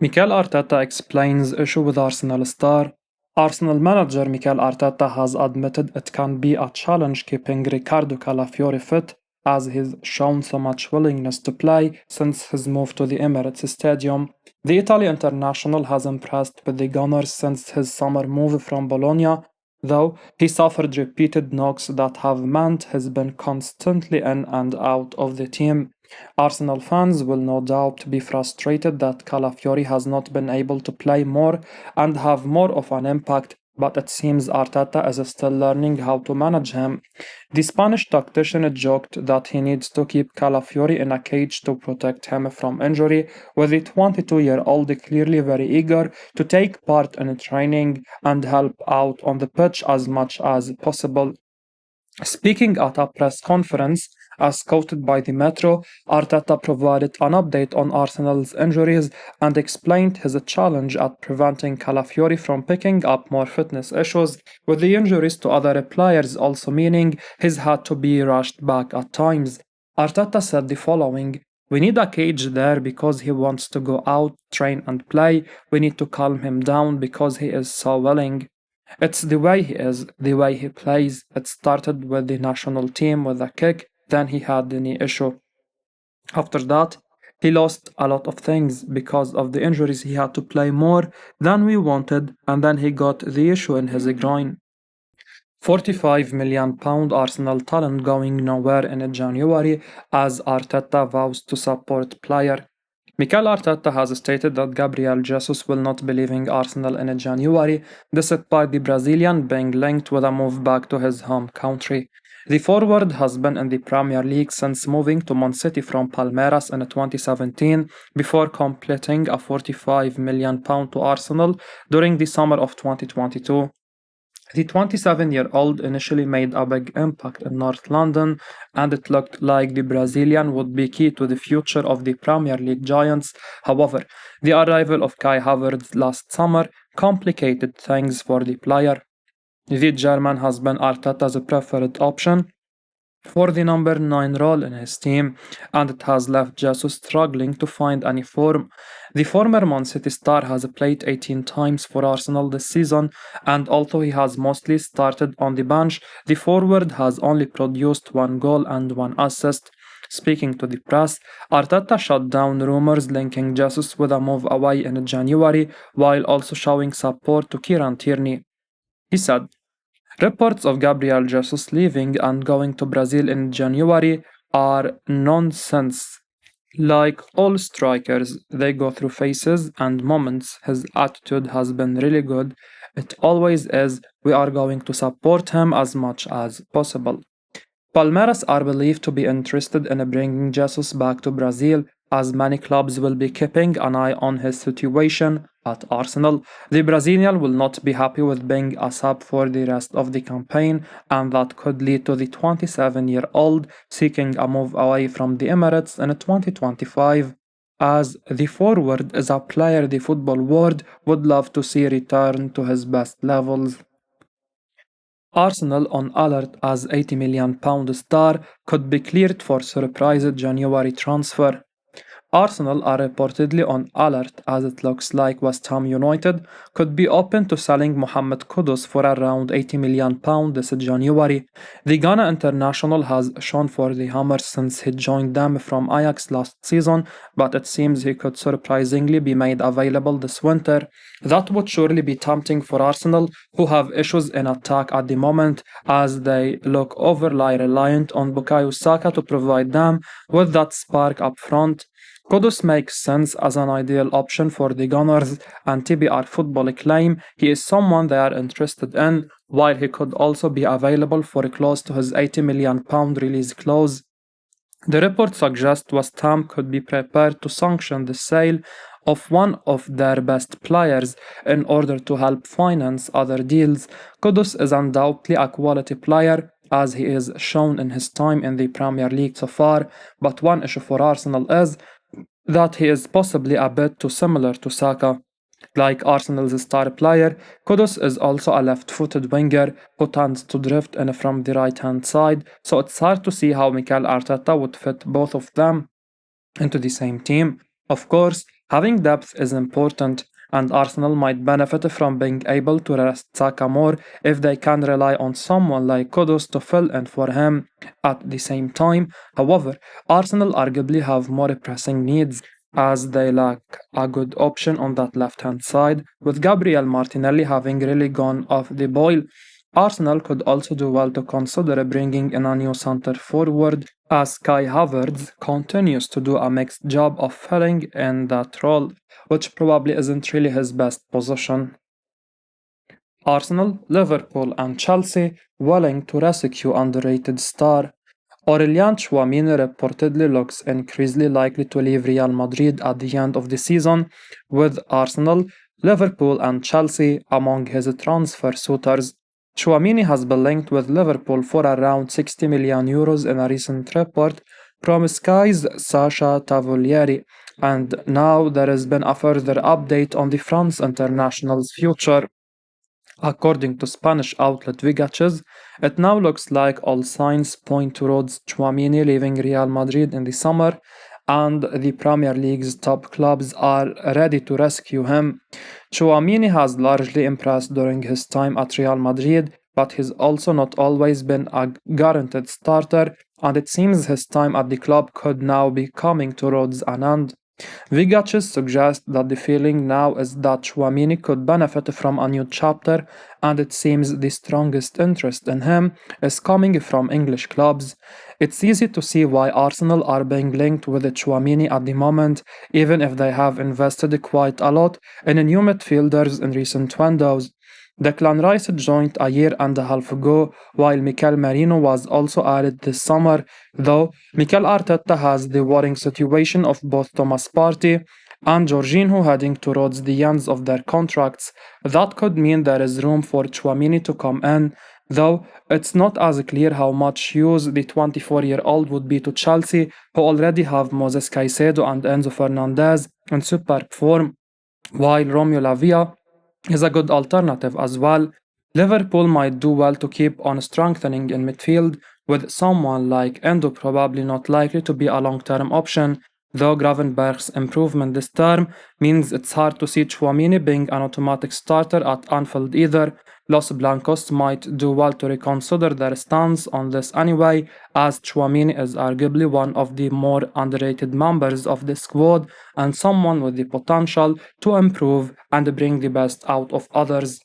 Mikel Arteta explains issue with Arsenal star. Arsenal manager Mikel Arteta has admitted it can be a challenge keeping Riccardo Calafiori fit as he's shown so much willingness to play since his move to the Emirates Stadium. The Italian international has impressed with the Gunners since his summer move from Bologna, though he suffered repeated knocks that have meant he's been constantly in and out of the team. Arsenal fans will no doubt be frustrated that Calafiori has not been able to play more and have more of an impact, but it seems Arteta is still learning how to manage him. The Spanish tactician joked that he needs to keep Calafiori in a cage to protect him from injury, with the 22-year-old clearly very eager to take part in training and help out on the pitch as much as possible. Speaking at a press conference, as quoted by the Metro, Arteta provided an update on Arsenal's injuries and explained his challenge at preventing Calafiori from picking up more fitness issues, with the injuries to other players also meaning he's had to be rushed back at times. Arteta said the following: "We need a cage there because he wants to go out, train and play. We need to calm him down because he is so willing. It's the way he is, the way he plays. It started with the national team with a kick, then he had the knee issue. After that, he lost a lot of things because of the injuries. He had to play more than we wanted, and then he got the issue in his groin. £45 million Arsenal talent going nowhere in January as Arteta vows to support player. Mikel Arteta has stated that Gabriel Jesus will not be leaving Arsenal in January, despite the Brazilian being linked with a move back to his home country. The forward has been in the Premier League since moving to Man City from Palmeiras in 2017 before completing a £45 million to Arsenal during the summer of 2022. The 27-year-old initially made a big impact in North London, and it looked like the Brazilian would be key to the future of the Premier League giants. However, the arrival of Kai Havertz last summer complicated things for the player. The German has been Arteta's preferred option for the number 9 role in his team, and it has left Jesus struggling to find any form. The former Man City star has played 18 times for Arsenal this season, and although he has mostly started on the bench, the forward has only produced one goal and one assist. Speaking to the press, Arteta shut down rumors linking Jesus with a move away in January, while also showing support to Kieran Tierney. He said, "Reports of Gabriel Jesus leaving and going to Brazil in January are nonsense. Like all strikers, they go through phases and moments. His attitude has been really good. It always is. We are going to support him as much as possible." Palmeiras are believed to be interested in bringing Jesus back to Brazil, as many clubs will be keeping an eye on his situation at Arsenal. The Brazilian will not be happy with being a sub for the rest of the campaign, and that could lead to the 27-year-old seeking a move away from the Emirates in 2025. As the forward is a player the football world would love to see return to his best levels. Arsenal on alert as £80 million star could be cleared for surprise January transfer. Arsenal are reportedly on alert as it looks like West Ham United could be open to selling Mohammed Kudus for around £80 million this January. The Ghana international has shone for the Hammers since he joined them from Ajax last season, but it seems he could surprisingly be made available this winter. That would surely be tempting for Arsenal, who have issues in attack at the moment, as they look overly reliant on Bukayo Saka to provide them with that spark up front. Kudus makes sense as an ideal option for the Gunners, and TBR Football claim he is someone they are interested in, while he could also be available for close to his £80 million release clause. The report suggests West Ham could be prepared to sanction the sale of one of their best players in order to help finance other deals. Kudus is undoubtedly a quality player, as he is shown in his time in the Premier League so far, but one issue for Arsenal is that he is possibly a bit too similar to Saka. Like Arsenal's star player, Kudus is also a left-footed winger who tends to drift in from the right-hand side, so it's hard to see how Mikel Arteta would fit both of them into the same team. Of course, Having depth is important, and Arsenal might benefit from being able to rest Saka more if they can rely on someone like Kudus to fill in for him. At the same time, however, Arsenal arguably have more pressing needs as they lack a good option on that left hand side, with Gabriel Martinelli having really gone off the boil. Arsenal could also do well to consider bringing in a new centre forward as Kai Havertz continues to do a mixed job of filling in that role, which probably isn't really his best position. Arsenal, Liverpool, and Chelsea willing to rescue underrated star. Aurelien Tchouameni reportedly looks increasingly likely to leave Real Madrid at the end of the season, with Arsenal, Liverpool, and Chelsea among his transfer suitors. Tchouameni has been linked with Liverpool for around 60 million euros in a recent report from Sky's Sasha Tavolieri, and now there has been a further update on the France international's future. According to Spanish outlet Vigaches, it now looks like all signs point towards Tchouameni leaving Real Madrid in the summer, and the Premier League's top clubs are ready to rescue him. Tchouameni has largely impressed during his time at Real Madrid, but he's also not always been a guaranteed starter, and it seems his time at the club could now be coming towards an end. Vigaches suggests that the feeling now is that Chouamini could benefit from a new chapter, and it seems the strongest interest in him is coming from English clubs. It's easy to see why Arsenal are being linked with Chouamini at the moment, even if they have invested quite a lot in new midfielders in recent windows. Declan Rice joined a year and a half ago, while Mikel Merino was also added this summer, though Mikel Arteta has the worrying situation of both Thomas Partey and Jorginho heading towards the ends of their contracts. That could mean there is room for Chouamini to come in, though it's not as clear how much use the 24-year-old would be to Chelsea, who already have Moses Caicedo and Enzo Fernandez in superb form, while Romeo Lavia is a good alternative as well. Liverpool might do well to keep on strengthening in midfield, with someone like Endo probably not likely to be a long term option, though Gravenberg's improvement this term means it's hard to see Chouamini being an automatic starter at Anfield either. Los Blancos might do well to reconsider their stance on this anyway, as Chouamini is arguably one of the more underrated members of the squad and someone with the potential to improve and bring the best out of others.